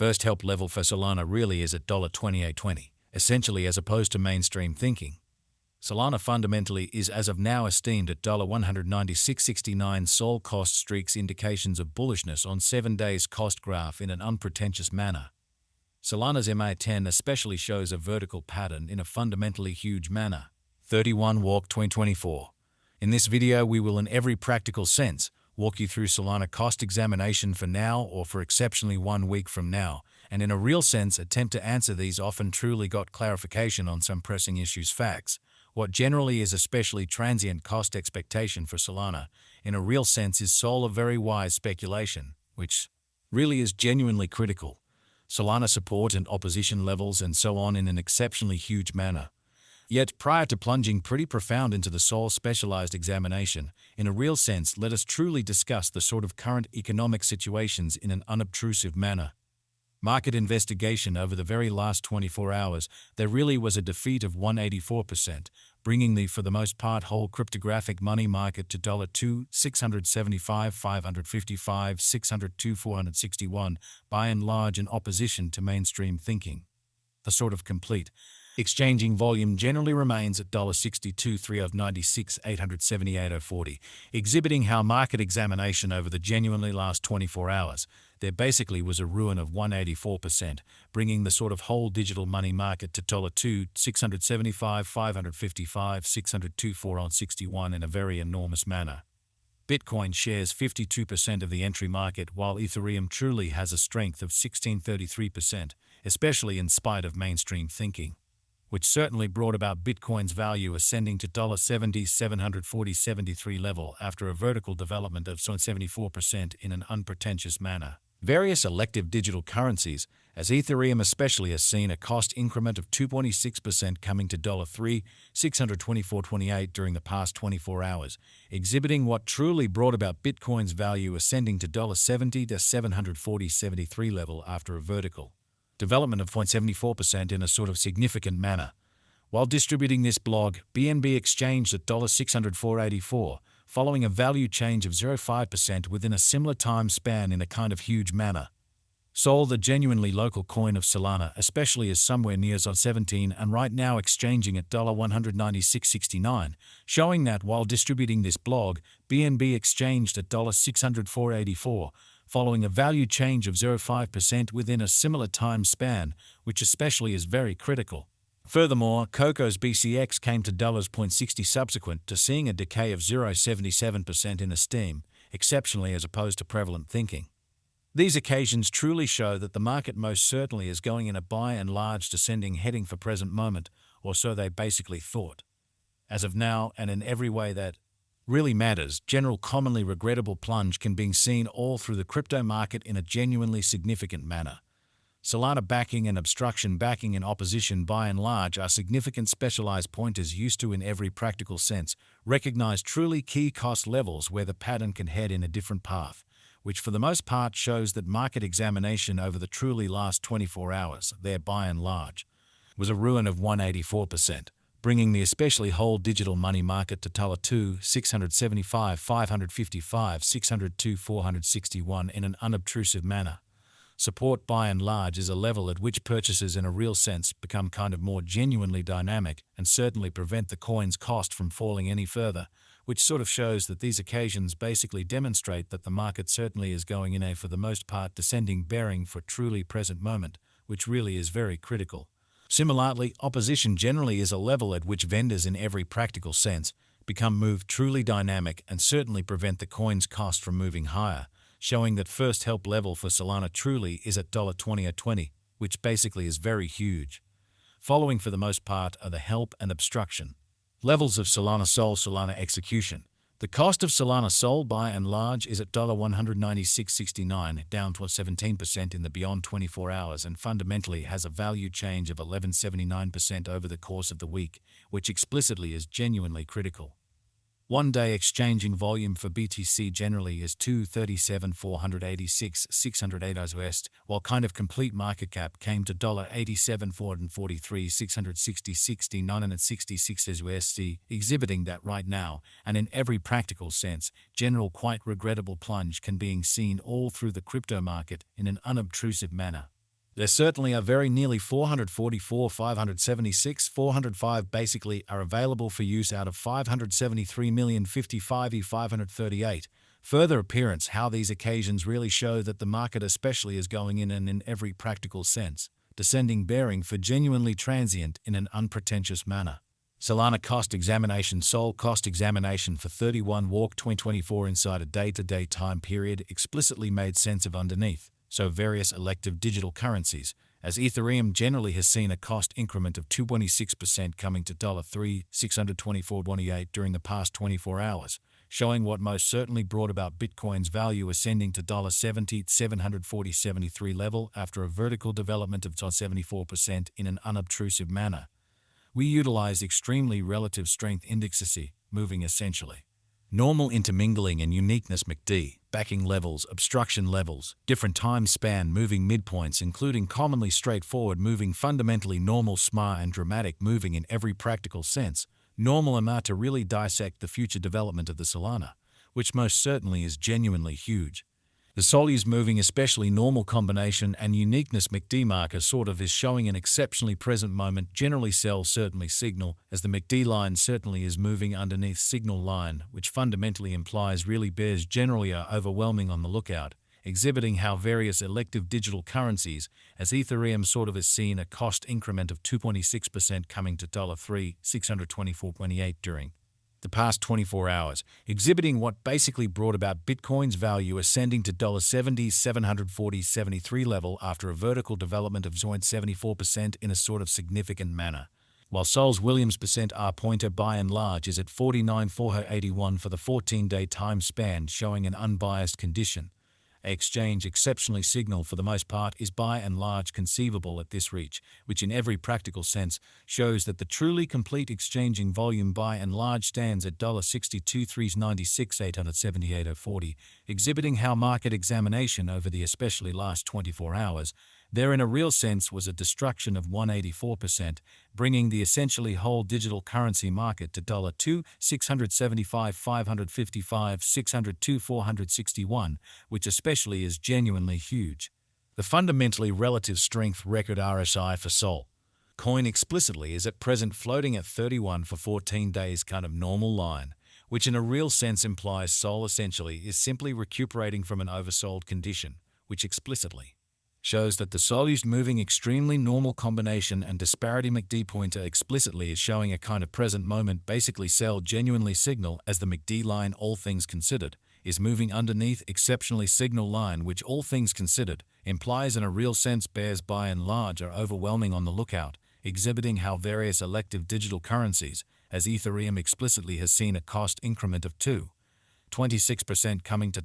First help level for Solana really is at $28.20, essentially as opposed to mainstream thinking. Solana fundamentally is as of now esteemed at $196.69. Sol cost streaks indications of bullishness on 7 days cost graph in an unpretentious manner. Solana's MA10 especially shows a vertical pattern in a fundamentally huge manner. 31 Walk 2024. In this video we will in every practical sense walk you through Solana cost examination for now or for exceptionally 1 week from now, and in a real sense attempt to answer these often truly got clarification on some pressing issues facts. What generally is especially transient cost expectation for Solana, in a real sense is Sol a very wise speculation, which really is genuinely critical. Solana support and opposition levels and so on in an exceptionally huge manner. Yet prior to plunging pretty profound into the Sol specialized examination, in a real sense let us truly discuss the sort of current economic situations in an unobtrusive manner. Market investigation over the very last 24 hours, there really was a defeat of 184%, bringing the for the most part whole cryptographic money market to $2, 675, 555, 602, 461, by and large in opposition to mainstream thinking. The sort of complete exchanging volume generally remains at $62, 396, 878, 040, exhibiting how market examination over the genuinely last 24 hours, there basically was a ruin of 184%, bringing the sort of whole digital money market to $2, 675, 555, 602, 461 in a very enormous manner. Bitcoin shares 52% of the entry market, while Ethereum truly has a strength of 1633%, especially in spite of mainstream thinking, which certainly brought about Bitcoin's value ascending to $70,740.73 level after a vertical development of 74% in an unpretentious manner. Various elective digital currencies, as Ethereum especially, has seen a cost increment of 2.6% coming to $3, 624.28 during the past 24 hours, exhibiting what truly brought about Bitcoin's value ascending to $70 to $740.73 level after a vertical development of 0.74% in a sort of significant manner. While distributing this blog, BNB exchanged at $604.84, following a value change of 0.5% within a similar time span in a kind of huge manner. Sol, the genuinely local coin of Solana, especially is somewhere near $17 and right now exchanging at $196.69, showing that while distributing this blog, BNB exchanged at $604.84, following a value change of 0.5% within a similar time span, which especially is very critical. Furthermore, Coco's BCX came to $0.60 subsequent to seeing a decay of 0.77% in esteem, exceptionally as opposed to prevalent thinking. These occasions truly show that the market most certainly is going in a by and large descending heading for present moment, or so they basically thought. As of now, and in every way that really matters, general commonly regrettable plunge can be seen all through the crypto market in a genuinely significant manner. Solana backing and obstruction backing in opposition by and large are significant specialized pointers used to in every practical sense recognize truly key cost levels where the pattern can head in a different path, which for the most part shows that market examination over the truly last 24 hours, there by and large, was a ruin of 184%, bringing the especially whole digital money market to $2, 675, 555, 602, 461 in an unobtrusive manner. Support by and large is a level at which purchases in a real sense become kind of more genuinely dynamic and certainly prevent the coin's cost from falling any further, which sort of shows that these occasions basically demonstrate that the market certainly is going in a for the most part descending bearing for truly present moment, which really is very critical. Similarly, opposition generally is a level at which vendors in every practical sense become moved truly dynamic and certainly prevent the coin's cost from moving higher, showing that first help level for Solana truly is at $28.20, which basically is very huge. Following for the most part are the help and obstruction levels of Solana Sol Solana execution. The cost of Solana Sol by and large is at $196.69, down to 17% in the beyond 24 hours, and fundamentally has a value change of 11.79% over the course of the week, which explicitly is genuinely critical. 1-day exchanging volume for BTC generally is 237,486, 608 US, while kind of complete market cap came to $87,443, 660, 966 USD, exhibiting that right now, and in every practical sense, general quite regrettable plunge can be seen all through the crypto market in an unobtrusive manner. There certainly are very nearly 444, 576, 405 basically are available for use out of 573,055 538. Further appearance how these occasions really show that the market especially is going in and in every practical sense, descending bearing for genuinely transient in an unpretentious manner. Solana cost examination. Sol cost examination for 31 walk 2024 inside a day-to-day time period explicitly made sense of underneath, so various elective digital currencies, as Ethereum generally has seen a cost increment of 226% coming to $3,624.28 during the past 24 hours, showing what most certainly brought about Bitcoin's value ascending to $70,740.73 level after a vertical development of 74% in an unobtrusive manner. We utilize extremely relative strength indexes, moving essentially normal intermingling and uniqueness MACD, backing levels, obstruction levels, different time span moving midpoints including commonly straightforward moving fundamentally normal SMA and dramatic moving in every practical sense, normal amount to really dissect the future development of the Solana, which most certainly is genuinely huge. The Sol is moving especially normal combination and uniqueness MACD marker sort of is showing an exceptionally present moment generally sell certainly signal as the MACD line certainly is moving underneath signal line which fundamentally implies really bears generally are overwhelming on the lookout, exhibiting how various elective digital currencies as Ethereum sort of has seen a cost increment of 2.6% coming to $3,624.28 during the past 24 hours, exhibiting what basically brought about Bitcoin's value ascending to $70,740.73 level after a vertical development of 74% in a sort of significant manner. While Sol's Williams percent R pointer by and large is at 49,481 for the 14-day time span showing an unbiased condition. Exchange exceptionally signal for the most part is by and large conceivable at this reach, which in every practical sense shows that the truly complete exchanging volume by and large stands at $62,396,878.40, exhibiting how market examination over the especially last 24 hours, there in a real sense was a destruction of 184%, bringing the essentially whole digital currency market to $2,675,555, 602,461, which especially is genuinely huge. The fundamentally relative strength record RSI for Sol coin explicitly is at present floating at 31 for 14 days kind of normal line, which in a real sense implies Sol essentially is simply recuperating from an oversold condition, which explicitly shows that the Sol is moving extremely normal combination and disparity MACD pointer explicitly is showing a kind of present moment basically sell genuinely signal as the MACD line all things considered is moving underneath exceptionally signal line which all things considered implies in a real sense bears by and large are overwhelming on the lookout, exhibiting how various elective digital currencies as Ethereum explicitly has seen a cost increment of 2.26% coming to